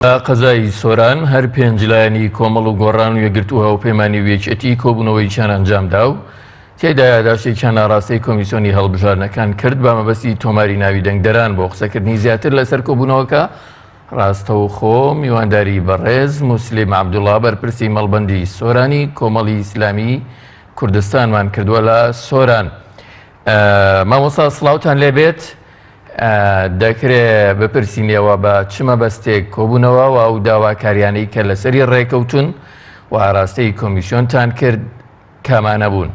قەزای سۆران هەر پێنجلایانی کۆمەڵ و گۆڕان و یەکگرتووە و پەیمانی وێچەتی کۆبوونەوەیشان ئەنجامدا و تێدا یاداشتێکیان ناڕاستەی کۆمیسیۆنی هەڵبژارنەکان کرد بە مەبەستی تۆماری ناوی دەنگدەران بۆ قسەکردنی زیاتر لەسەر کۆبوونەوەکە. ڕاستەوخۆ میوانداری بەڕێز موسلیم عەبدوڵڵا بەرپرسی مەڵبەندی سۆرانی کۆمەڵی ئیسلامی کوردستانمان کردووە لە سۆران. مامۆستا سڵاوتان لێبێت. دەکرێت بپرسینەوە بە چ مەبەستێک کۆبوونەوە و ئەو داواکاریانەی کە لەسەری ڕێکەوتون و ئاراستەی کۆمیسیۆنتان کرد کامانە بوون؟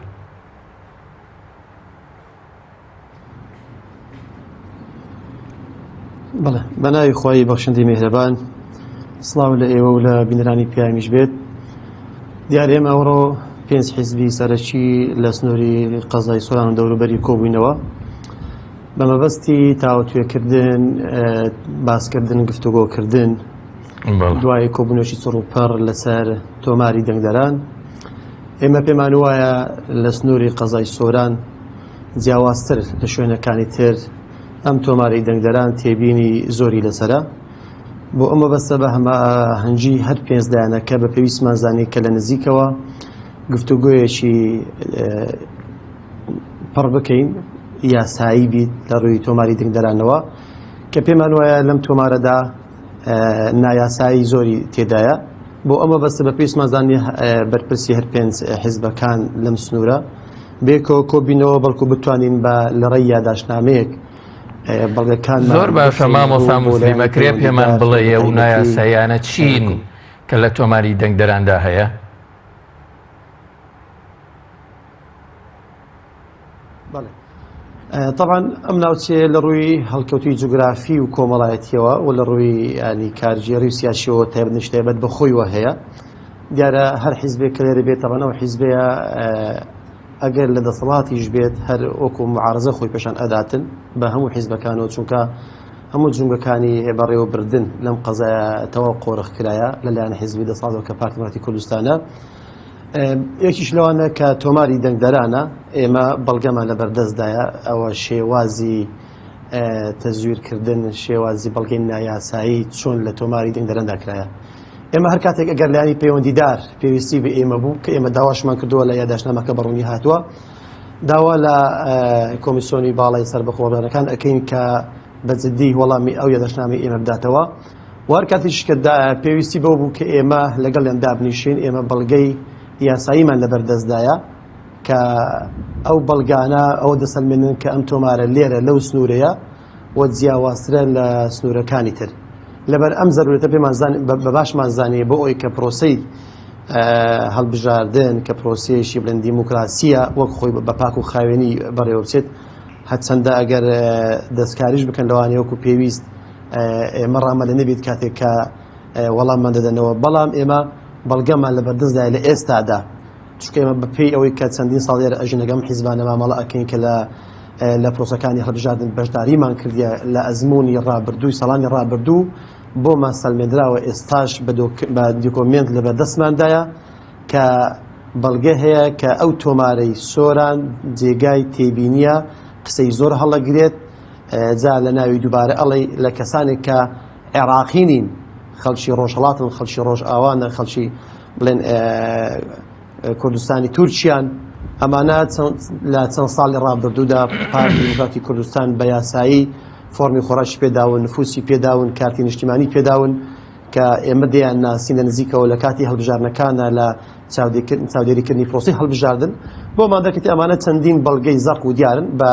بەڵێ بەناوی خۆی بەخشندەی میهرەبان، سڵاو لە ئێوە و لە بینەرانی پیامیش بێت. دیارە ئێمە ئەوڕۆ 5 حیزبی سەرەکی لە سنووری قەزای سۆران و دەوروبەری کۆبووینەوە بە مەبەستی تاوەتوێکردن، باسکردن، گفتوگۆکردن دوای کۆبوونەوەکی چڕوپەڕ لەسەر تۆماری دەنگدەران. ئێمە پێمان وایە لە سنووری قەزای سۆران جیاوازتر لە شوێنەکانی تر ئەم تۆماری دەنگدەران تێبینی زۆری لەسەرە. بۆ ئەمە بەستە بە هەنگی هەر پێنجدایانەکە بە پێویستمان زانێت کە لە نزیکەوە گفتوگۆیەکی پڕ بکەین یاسایی بیت لە ڕووی تۆماری دەنگدەرانەوە کە پێمان وایە لەم تۆمارەدا نایاسایی زۆری تێدایە. بۆ ئەمە بەستە بە پێویستمان زانێ بەرپرسی هەر پێنج حیزبەکان لەم سنوورە بێکەوە کۆبینەوە بەڵکو بتوانین بە لە ڕێی یاداشنامەیەک بەڵگەکان زۆر باشە. مامۆستا موسلیمەکرێ پێمان بڵێ ئەو نایاساییانە چین کە لە تۆماری دەنگدەراندا هەیە؟ طبعا ئەم ناوچێ لە ڕووی هەڵکەوتوی جوگرافی و کۆمەڵایەتیەوە و لە ڕووی ینی کارژێری و سیاسیەوە تایبەت بە خۆیوە هەیە. دیارە هەر حیزبێک کە لێرە بێت تەوانەوە حیزبەیە ئەگەر لە دەسەڵاتیش بێت هەر وەکو معارزە خۆی پێشان ئەداتن بە هەموو حیزبەکانەوە، چونکە هەموو جونگەکانی بەڕێوەبردن لەم قەزایەتەوە قۆڕخ کرایە لەلایەن حیزبی دەسەڵاتەوە کە پارتی دموکراتی کوردستانە. یەکیش لەوانە کە تۆماری دەنگدەرانە ئێمە بەڵگەمان لە بەردەستدایە ئەوە شێوازی تەزویرکردن، شێوازی بەڵگەی نایاسایی چۆن لە تۆماری دەنگدەراندا کرایە. ئێمە هەر کاتێک ئەگەر لایانی پەیوەندیدار پێویستی بە ئێمە بوو کە ئێمە داواشمان کردووە لە یاداشنامەکە بەڕوونی هاتووە، داوا لە کۆمیسیۆنی باڵای سەربەخۆڕانەکان ئەکەین کە بەجددی وەڵامی ئەو یاداشنامەی ئێمە بداتەوە. و هەر کاتیش کە پێویستی بەو بوو کە ئێمە لەگەڵ لێم دابنیشین، ئێمە بەڵگەی یاساییمان لە بەردەستدایە کە ئەو بەڵگانە ئەوە دەسەلمێنن کە ئەم تۆمارە لێرە لەو سنوورەیە و جیاوازترە لە سنوورەکانی تر. لەبەر ئەم زەرورەتە بە باشمان زانێ بۆ ئەوی کە پرۆسەی هەڵبژاردن کە پرۆسەیەشی بڵێن دیموکراسیە وەک خۆی بە پاک و خاوێنی بەڕێوە بچێت، هەرچەندە ئەگەر دەستکاریش بکەن لەوانەیە وەکو پێویست ئێمە ڕامەدە نەبێت کاتێک کە وەڵاممان دەدەنەوە. بەڵام ئێمە بەڵگەمان لە بەردەستدایە لە ئێستادا، چونکە ئێمە بەپێی ئەوەی کە چەندین ساڵێرە ئەژنەگەم حیزبانە مامەڵە ئەکەین کە لە پرۆسەکانی هەڵبژاردن بەشداریمان کردیە لە ئەزمموی ڕابردووی ساڵانی ڕابردوو بۆمان سەلمێنراوە. ئێستاش بە دیکۆمنت لە بەردەستماندایە کە بەڵگە هەیە کە ئەو تۆمارەی سۆران جێگای تێبینیە قسەی زۆر هەڵەگرێت. جا لە ناوی دووبارە ئەڵێ لە کەسانێک کە عێراقینین، خەڵکی ڕۆژهەڵاتن، خەڵکی ڕۆژ ئاوانە، خەڵکی بڵێن کوردستانی تورکیان، ئەمانە لە چەند ساڵی ڕابردوودا پارتی دموکراتی کوردستان بە یاسایی فۆرمی خۆڕاشی پێداون، نفوسی پێداون، کارتی نیشتیمانی پێداون کە ئێمە دەیان ناسین لە نزیکەوە لە کاتی هەڵبژارنەکانە لە چاودێریکردنی پرۆسی هەڵبژاردن. بۆمان دەکەێت ئەمانە چەندین بەڵگەی زەق و دیارن بە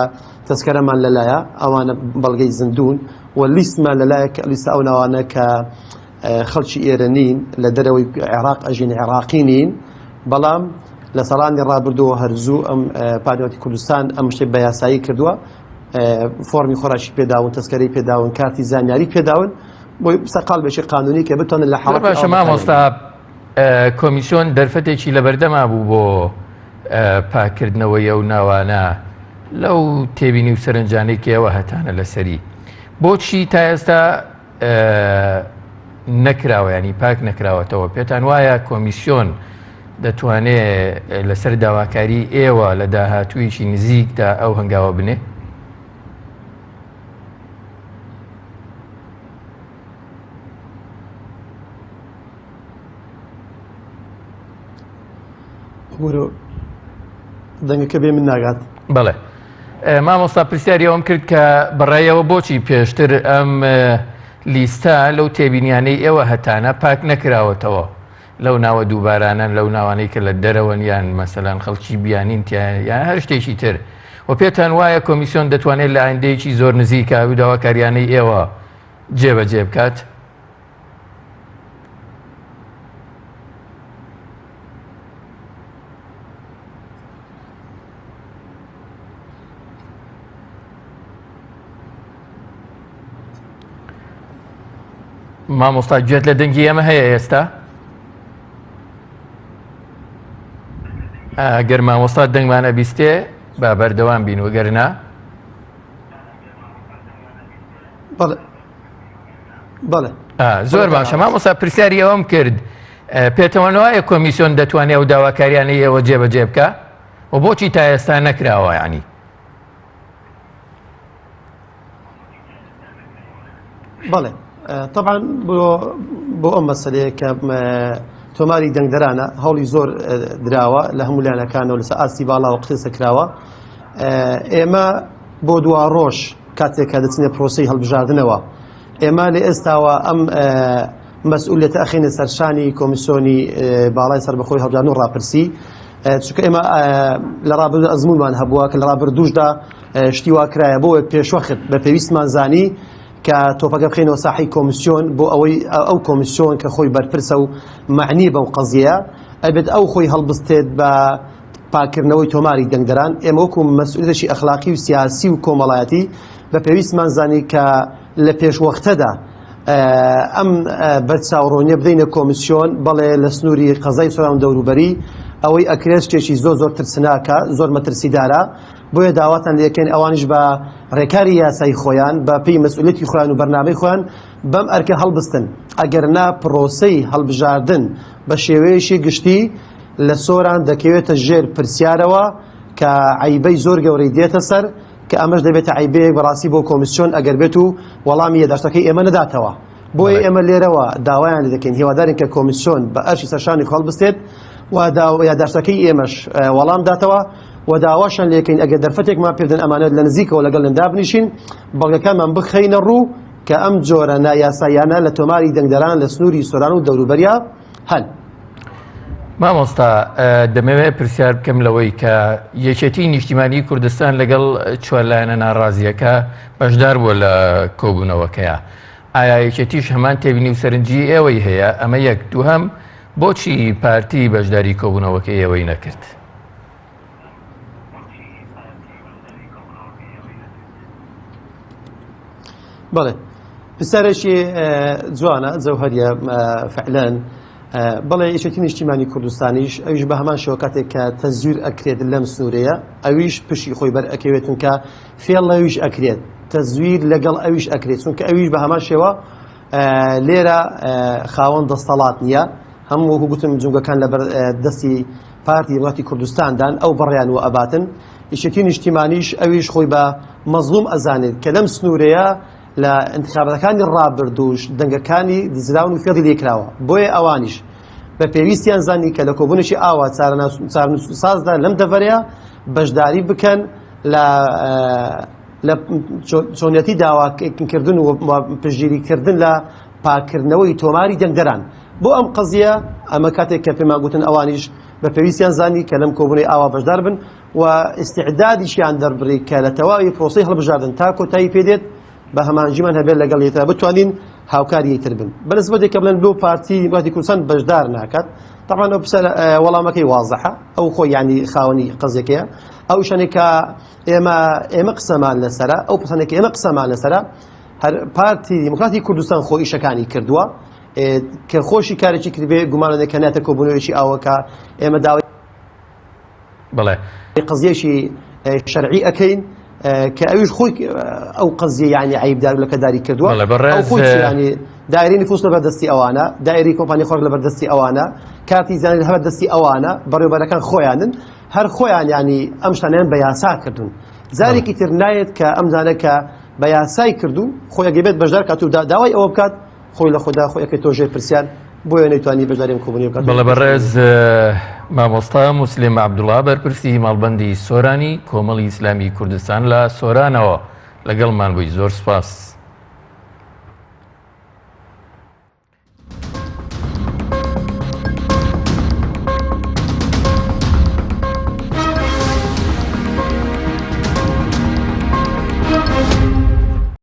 تەسکەرەمان لەلایە، ئەوانە بەڵگەی زیندون و لیستمان لەلایە کە لیستە ئەو ناوانە کە خەڵکی ئێرە نین لە دەرەوەی عێراق ئەژین عێراقی نین، بەڵام لە ساڵانی ڕابردووە هەرزوو ئەم پارتی دموکراتی کوردستان ئەم شتێ بە یاسایی کردووە، فۆرمی خۆڕاشی پێداون، تەسکەرەی پێداون، کارتی زانیاری پێداون بۆی سەقال بێشی قانونی کە بتوانن لە حاڵەت باشە. مامۆستا کۆمیسیۆن دەرفەتێکی لە بەردەما بوو بۆ پاکردنەوەی ئەو ناوانە لەو تێبینی و سەرنجانێکی ئەوە هەتانە لەسەری، بۆچی تا ئێستا نەکراوە، ینی پاک نەکراوەتەوە؟ پێتان وایە کۆمیسیۆن دەتوانێت لەسەر داواکاری ئێوە لە داهاتوویشی نزیکدا ئەو هەنگاوە بنێ؟ وەرە دەنگەکە بێ من ناگات. بەڵێ مامۆستا پرسیاری ئەوم کرد کە بەڕێیەوە بۆچی پێشتر ئەم لیستە لەو تێبینیانەی ئێوە هەتانە پاک نەکراوەتەوە لەو ناوە دووبارانە لەو ناوانەی کە لە دەرەوەن یان مەسەلەن خەڵکی بیانین یان هەر شتێکی تر و پێتان وایە کۆمیسیۆن دەتوانێت لە ئایندەیەکی زۆر نزیکە و داواکاریانەی ئێوە جێبەجێ بکات؟ مامۆستا گوێت لە دەنگی ئێمە هەیە ئێستا؟ ئەگەر مامۆستا دەنگمانە بیستێ با بەردەوام بین وەگەرنا بەڵێ زۆر باشە. مامۆستا پرسیاری ئەوەم کرد پێتەوەنەوەیە کۆمیسیۆن دەتوانێت ئەو داواکاریانەی ئێوە جێبەجێ بکە و بۆچی تا ئێستا نەکراوە یعنی؟ بەڵێ طبعا بۆ ئەم مەسەلەیە کە تۆماری دەنگدەرانە هەوڵی زۆر دراوە لە هەموو لایەنەکانەوە لەسەر ئاستی باڵاوە قسە کراوە. ئێمە بۆ دوا ڕۆژ کاتێکە دەچنێ پرۆسەی هەڵبژاردنەوە ئێمە لە ئێستاوە ئەم مەسئولیەتە ئەخینە سەرشانی کۆمیسیۆنی باڵای سەربەخۆی هەڵبژاردن و ڕاپرسی، چونکە ئێمە لە ڕابردوو ئەزمونمان هەبووە کە لە ڕابردووشدا شتی وا کرایە بۆ پێشوەخت بە پێویستمان زانی کە تۆپەکە بخینەوە ساحی کۆمیسیۆن بۆ ئەوەی ئەو کۆمیسیۆن کە خۆی بەرپرسە و معنی بەو قەزیە ئەبێت ئەو خۆی هەڵبستێت بە پاکردنەوەی تۆماری دەنگدەران. ئێمە وەکو مەسئولێتێکی ئەخلاقی و سیاسی و کۆمەڵایەتی بە پێویستمان زانی کە لە پێشوەختەدا ئەم بەرچاوڕۆنیە بدەینە کۆمیسیۆن بەڵێ لە سنووری قەزای سۆران و دەوروبەری ئەوەی ئەکرێت شتێکی زۆر ترسناکە زۆر مەترسیدارە. بۆیە داواتان لەکەین ئەوانش بە ڕێکاری یاسایی خۆیان بە پێی مەسئولێتی خۆیان و بەرنامەی خۆیان بەم ئەرکە هەڵبستن ئەگەرنا پرۆسەی هەڵبژاردن بە شێوەیەشی گشتی لە سۆران دەکەوێتە ژێر پرسیارەوە کە عیبەی زۆر گەورەی دێتە سەر کە ئەمەش دەبێتە عیبەیەک بەڕاستی بۆ کۆمیسیۆن ئەگەر بێت و وەڵامی یەداشتەکەی ئێمە نەداتەوە. بۆیە ئێمە لێرەوە داوایان لێ دەکەین هیوادارین کە کۆمیسیۆن بە ئەرشی سەرشانی هەڵبستێت و یاداشتەکەی ئێمەش وەڵام داتەوە و داواشان لێکەین ئەگەر دەرفەتێکمان پێدەن ئەمانەت لە نزیکەوە لەگەڵ لەندا بنیشین بەڵگەکانمان بخەینە ڕوو کە ئەم جۆرە نایاساییانە لە تۆماری دەنگدەران لە سنووری سۆران و دەوروبەریا هەن. مامۆستا دەمەوێت پرسیار بکەم لەوەی کە یەکێتی نیشتیمانی کوردستان لەگەڵ چوار لایەنە ناڕازیەکە بەشدار بووە لە کۆبوونەوەکەیە. ئایا یەکێتیش هەمان تێبینی و سەرنجی ئێوەی هەیە؟ ئەمە یەک. دووهەم بۆچی پارتی بەشداری کۆبوونەوەکەی ئێوەی نەکرد؟ بەڵێ پرسیارێکی جوانە جەوهەریە فعلەن. بەڵێ یەکێتی نیشتیمانی کوردستانیش ئەویش بە هەمان شێوە کاتێک کە تەزویر ئەکرێت لەم سنوورەیە ئەویش پشی خۆی بەر ئەکەوێتون کە فێڵ لەویش ئەکرێت تەزویر لەگەڵ ئەویش ئەکرێت چونکە ئەویش بە هەمان شێوە لێرە خاوەن دەستەڵات نییە. هەموو وەکو گوتم جونگەکان لە دەستی پارتی وڵاتی کوردستاندان ئەو بەڕیان و ئەباتن. یەکێتی نیشتیمانیش ئەویش خۆی بە مەزلوم ئەزانێت کە لەم سنوورەیە لە انتخابەکانی ڕابردووش دەنگەکانی دزراون و فێڵی لێکراوە. بۆیە ئەوانیش بە پێویستیان زانی کە لە کۆبوونێکی ئاوا چارەسازدا لەم دەڤەرەیە بەشداری بکەن لە چۆنیەتی داواکردن و پشتگیریکردن لە پاکردنەوەی تۆماری دەنگدەران. بۆ ئەم قەزیە ئەمە کاتێک کە پێمان گوتن ئەوانیش بە پێویستیان زانی کە لەم کۆبوونەی ئاوا بەشدار بن و ئیستیعدادیشیان دەربڕی کە لە تەواوی پرۆسەی هەڵبژاردن تا کۆتایی پێدێت بە هەمانجیمان هەبێت لەگەڵ یەکتر بتوانین هاوکاری یەکتر بن. بەنسبەتێک کە بڵێن بۆ پارتی وڵاتی کوردستان بەشدار ناکات طبعا ئەو وەڵامەکەی وازەحە ئەو خۆی یعنی خاوەنی قەزێکەیە. ئەو شانێک کە ئێمە قسەمان لەسەرە ئەو پرسانێکی ئێمە قسەمان لەسەرە هەر پارتی دیموکراتی کوردستان خۆی ئیشەکانی کردووە کە خۆشی کارێکی کردبێ گومانە کە ناتە کۆبوونەوەیەکی ئەوەکە ئێمە داوای بەڵێ قەزیەشی شەرعی ئەەکەین کە ئەویش خۆی ئەو قەزیە یعنی عیبدار لەکە داری کردووە. ئەو خۆی ینی دایری نفوس لەبەردەستی ئەوانە دایری کۆمپانی خۆر لەبەردەستی ئەوانە کارتی زانین لەبەردەستی ئەوانە بەڕێوەبەرەکان خۆیانن هەر خۆیان ینی ئەم شتانیان بە یاسا کردوون. جارێکی تر نایەت کە ئەم زانە کە بە یاسای کردو خۆی ئەگەبێت بەشدار کات و داوای ئەوە بکات خۆی لە خۆدا خۆی ئەەکەی تۆ ژێر پرسیار بۆیە نەیتوانی بەشداری ئەم کۆبوونی بکات. بەڵێ بەڕێز مامۆستا موسلیم عەبدوڵڵا بەرپرسی ماڵبەندی سۆرانی کۆمەڵی ئیسلامی کوردستان لە سۆرانەوە لەگەڵمان بووی. زۆر سوپاس.